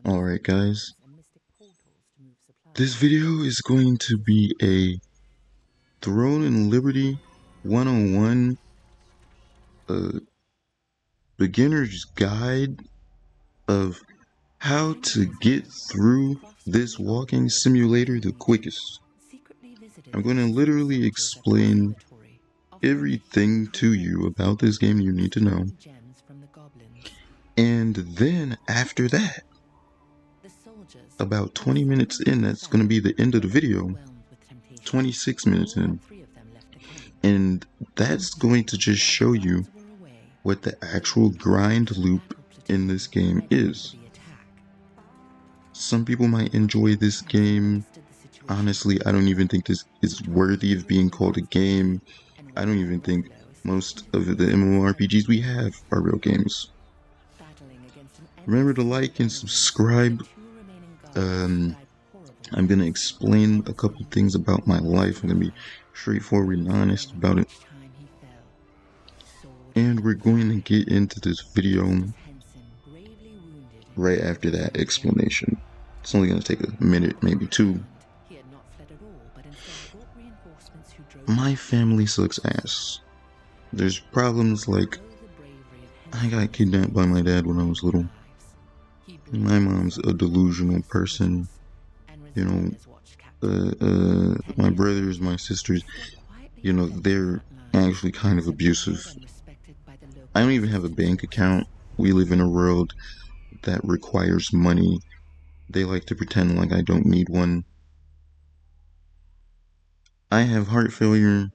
Alright guys, this video is going to be a Throne and Liberty 101 beginner's guide of how to get through this walking simulator the quickest. I'm going to literally explain everything to you about this game you need to know, and then after that, about 20 minutes in, that's going to be the end of the video, 26 minutes in, and that's going to just show you what the actual grind loop in this game is. Some people might enjoy this game. Honestly, I don't even think this is worthy of being called a game. I don't even think most of the MMORPGs we have are real games. Remember to like and subscribe. I'm going to explain a couple things about my life. I'm going to be straightforward and honest about it. And we're going to get into this video right after that explanation. It's only going to take a minute, maybe two. My family sucks ass. There's problems like I got kidnapped by my dad when I was little. My mom's a delusional person. You know, my brothers, my sisters, you know, they're actually kind of abusive. I don't even have a bank account. We live in a world that requires money. They like to pretend like I don't need one. I have heart failure.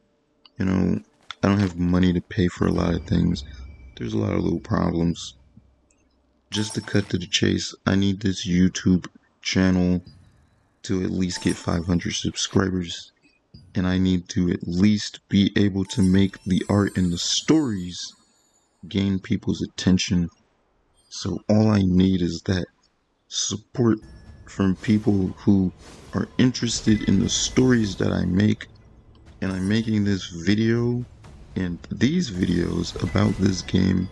You know, I don't have money to pay for a lot of things. There's a lot of little problems. Just to cut to the chase, I need this YouTube channel to at least get 500 subscribers. And I need to at least be able to make the art and the stories gain people's attention. So all I need is that support from people who are interested in the stories that I make. And I'm making this video and these videos about this game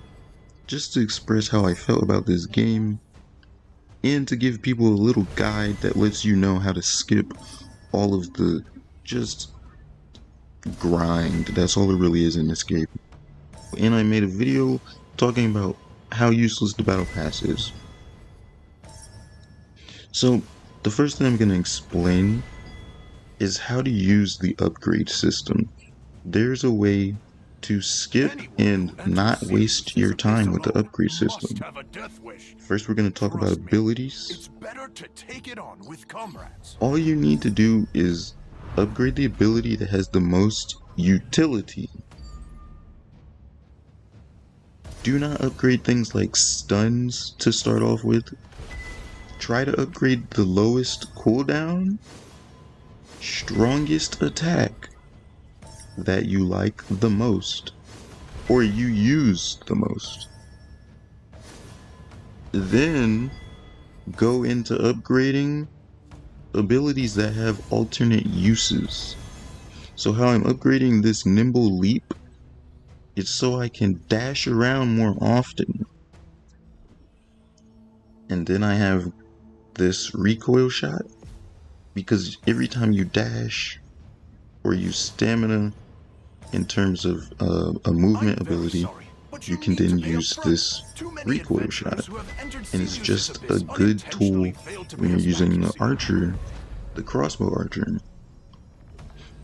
just to express how I felt about this game and to give people a little guide that lets you know how to skip all of the just grind. That's all it really is in this game. And I made a video talking about how useless the battle pass is. So the first thing I'm going to explain is how to use the upgrade system. There's a way to skip and not waste your time with the upgrade system. First, we're going to talk about abilities. All you need to do is upgrade the ability that has the most utility. Do not upgrade things like stuns to start off with. Try to upgrade the lowest cooldown, strongest attack that you like the most, or you use the most. Then go into upgrading abilities that have alternate uses. So how I'm upgrading this nimble leap, it's so I can dash around more often. And then I have this recoil shot, because every time you dash or use stamina in terms of a movement ability, you can then use this recoil shot. And it's just a good tool when you're using the archer, the crossbow archer.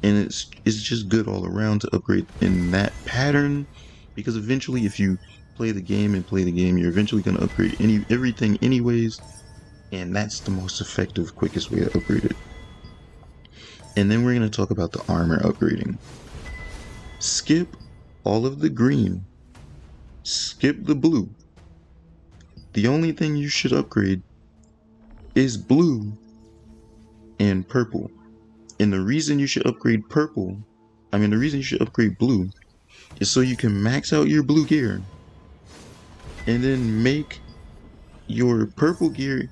And it's just good all around to upgrade in that pattern, because eventually if you play the game, you're eventually going to upgrade everything anyways, and that's the most effective, quickest way to upgrade it. And then we're going to talk about the armor upgrading. Skip all of the green. Skip the blue. The only thing you should upgrade is blue and purple. And the reason you should upgrade blue is so you can max out your blue gear and then make your purple gear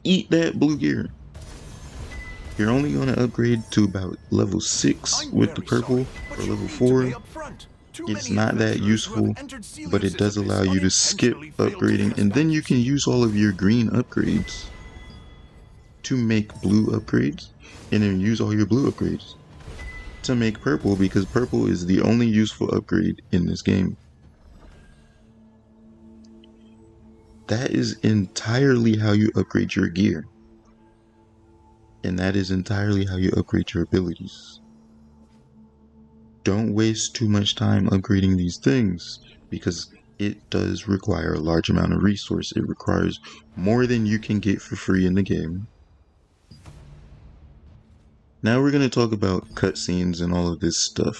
eat that blue gear. You're only going to upgrade to about level 6 with the purple, or level 4, It's not that useful, but it does allow you to skip upgrading, and then you can use all of your green upgrades to make blue upgrades, and then use all your blue upgrades to make purple, because purple is the only useful upgrade in this game. That is entirely how you upgrade your gear. And that is entirely how you upgrade your abilities. Don't waste too much time upgrading these things, because it does require a large amount of resource. It requires more than you can get for free in the game. Now we're going to talk about cutscenes and all of this stuff.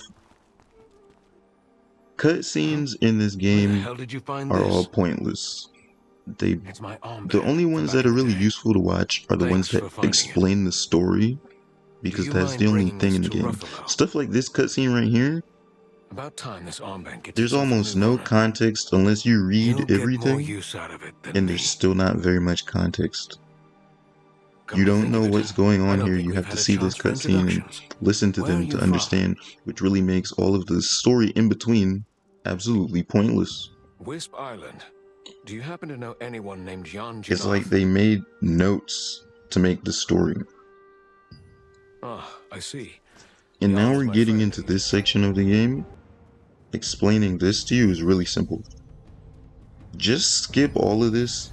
Cutscenes in this game are all pointless. The only ones that are really useful to watch are the ones that explain the story, because that's the only thing in the game. Stuff like this cutscene right here, there's almost no context unless you read everything, and there's still not very much context. You don't know what's going on here. You have to see this cutscene and listen to them to understand, which really makes all of the story in between absolutely pointless. Wisp Island. Do you happen to know anyone named Jan Janov? It's like they made notes to make the story. Ah, I see. And now we're getting into this section of the game. Explaining this to you is really simple. Just skip all of this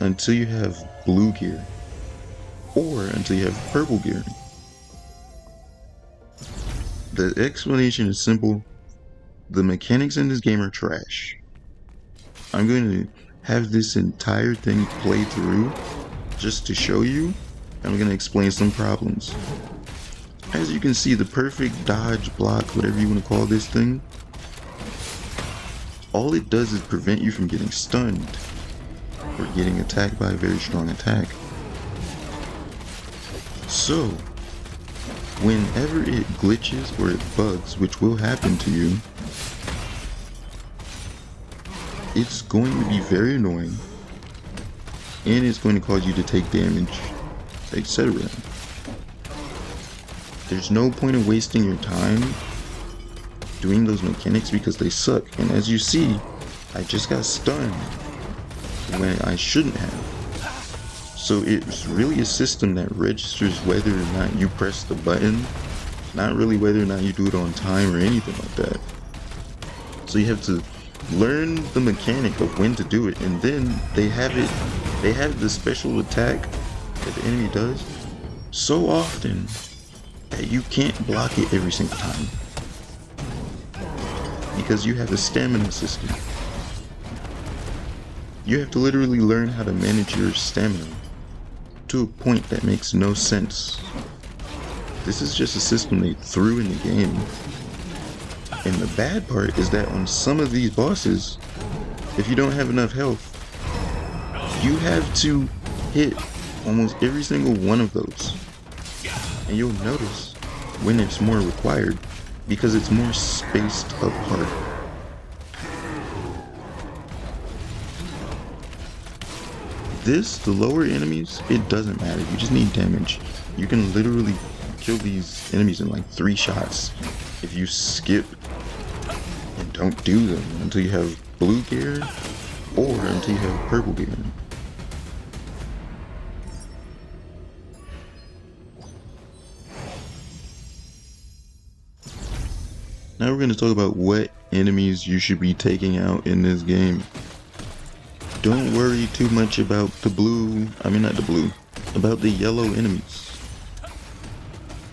until you have blue gear, or until you have purple gear. The explanation is simple. The mechanics in this game are trash. I'm going to have this entire thing play through just to show you. I'm going to explain some problems. As you can see, the perfect dodge, block, whatever you want to call this thing, all it does is prevent you from getting stunned or getting attacked by a very strong attack. So, whenever it glitches or it bugs, which will happen to you, it's going to be very annoying, and it's going to cause you to take damage, etc. There's no point in wasting your time doing those mechanics because they suck. And as you see, I just got stunned when I shouldn't have. So it's really a system that registers whether or not you press the button, not really whether or not you do it on time or anything like that. So you have to learn the mechanic of when to do it, and then they have the special attack that the enemy does so often that you can't block it every single time, because you have a stamina system. You have to literally learn how to manage your stamina to a point that makes no sense. This is just a system they threw in the game. And the bad part is that on some of these bosses, if you don't have enough health, you have to hit almost every single one of those. And you'll notice when it's more required, because it's more spaced apart. The lower enemies, it doesn't matter. You just need damage. You can literally kill these enemies in like 3 shots if you skip and don't do them until you have blue gear or until you have purple gear. Now we're going to talk about what enemies you should be taking out in this game. Don't worry too much about about the yellow enemies.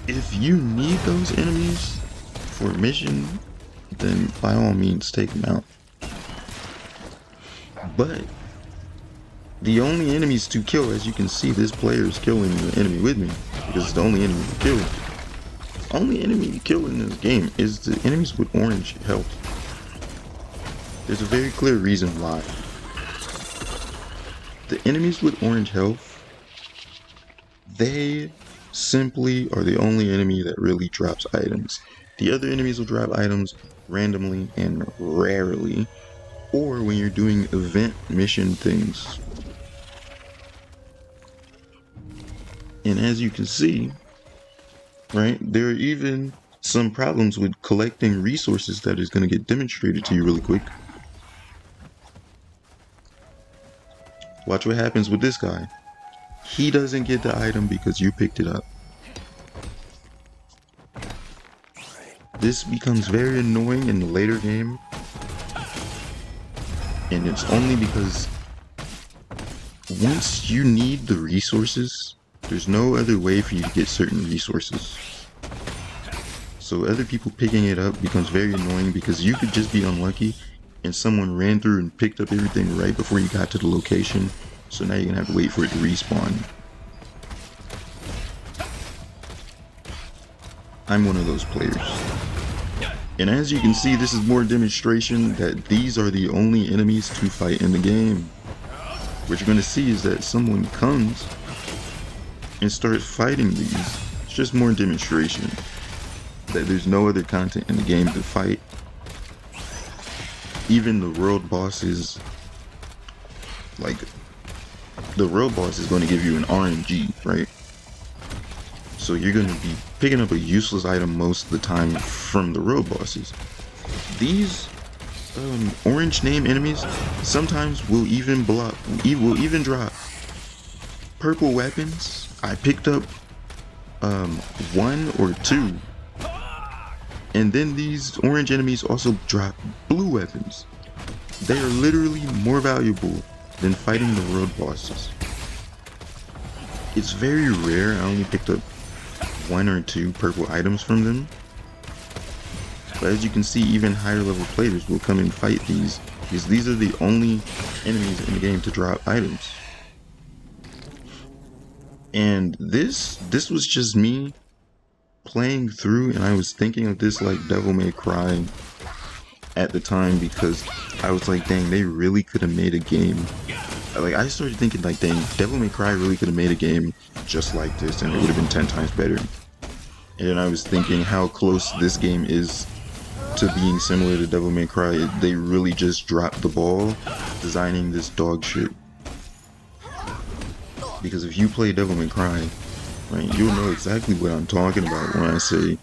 If you need those enemies for a mission, then by all means take them out. But the only enemies to kill, as you can see, this player is killing the enemy with me because it's the only enemy to kill. Only enemy to kill in this game is the enemies with orange health. There's a very clear reason why. The enemies with orange health, they simply are the only enemy that really drops items. The other enemies will drop items randomly and rarely, or when you're doing event mission things. And as you can see, right, there are even some problems with collecting resources that is going to get demonstrated to you really quick. Watch what happens with this guy. He doesn't get the item because you picked it up. This becomes very annoying in the later game, and it's only because once you need the resources, there's no other way for you to get certain resources. So other people picking it up becomes very annoying because you could just be unlucky and someone ran through and picked up everything right before you got to the location. So now you're gonna have to wait for it to respawn. I'm one of those players. And as you can see, this is more demonstration that these are the only enemies to fight in the game. What you're going to see is that someone comes and starts fighting these. It's just more demonstration that there's no other content in the game to fight. Even the world bosses, like, the world boss is going to give you an RNG, right? So you're going to be picking up a useless item most of the time from the road bosses. These orange name enemies sometimes will even drop purple weapons. I picked up 1 or 2, and then these orange enemies also drop blue weapons. They are literally more valuable than fighting the road bosses. It's very rare. I only picked up 1 or 2 purple items from them. But as you can see, even higher level players will come and fight these, because these are the only enemies in the game to drop items. And this was just me playing through, and I was thinking of this like Devil May Cry at the time, because I was like, dang, they really could have made a game. Like, I started thinking like, dang, Devil May Cry really could have made a game just like this, and it would have been 10 times better. And then I was thinking how close this game is to being similar to Devil May Cry. They really just dropped the ball designing this dog shit. Because if you play Devil May Cry, right, you'll know exactly what I'm talking about when I say,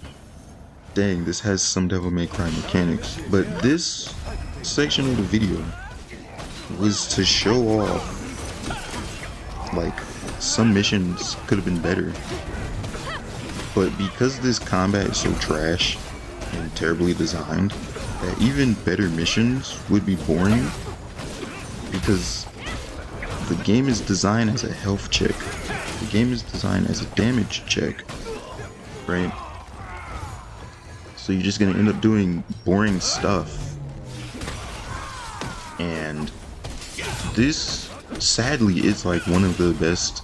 dang, this has some Devil May Cry mechanics. But this section of the video was to show off, like, some missions could have been better. But because this combat is so trash and terribly designed, that even better missions would be boring, because the game is designed as a health check. The game is designed as a damage check, right? So you're just gonna end up doing boring stuff. And this, sadly, is like one of the best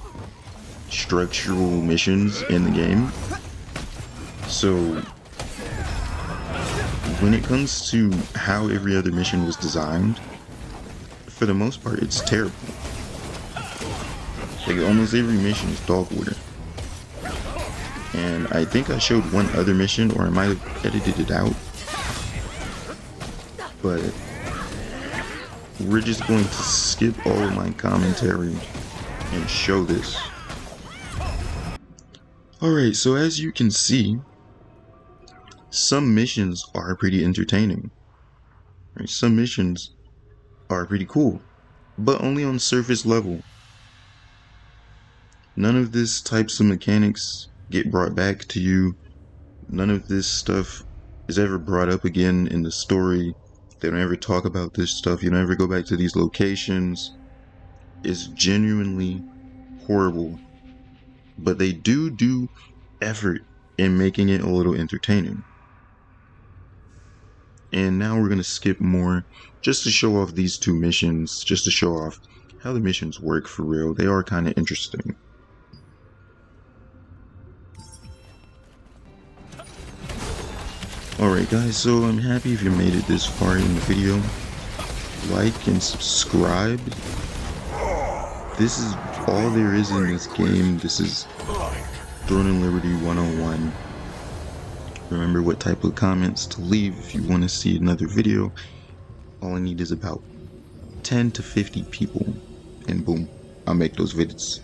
structural missions in the game. So when it comes to how every other mission was designed, for the most part, it's terrible. Like, almost every mission is dog water. And I think I showed one other mission, or I might have edited it out. But we're just going to skip all of my commentary and show this. Alright, so as you can see, some missions are pretty entertaining. Right? Some missions are pretty cool, but only on surface level. None of this types of mechanics get brought back to you. None of this stuff is ever brought up again in the story. They don't ever talk about this stuff. You don't ever go back to these locations. It's genuinely horrible. But they do effort in making it a little entertaining. And now we're going to skip more just to show off these 2 missions, just to show off how the missions work for real. They are kind of interesting. Alright guys, so I'm happy if you made it this far in the video. Like and subscribe. This is all there is in this game. This is Throne and Liberty 101. Remember what type of comments to leave if you want to see another video. All I need is about 10 to 50 people, and boom, I'll make those vids.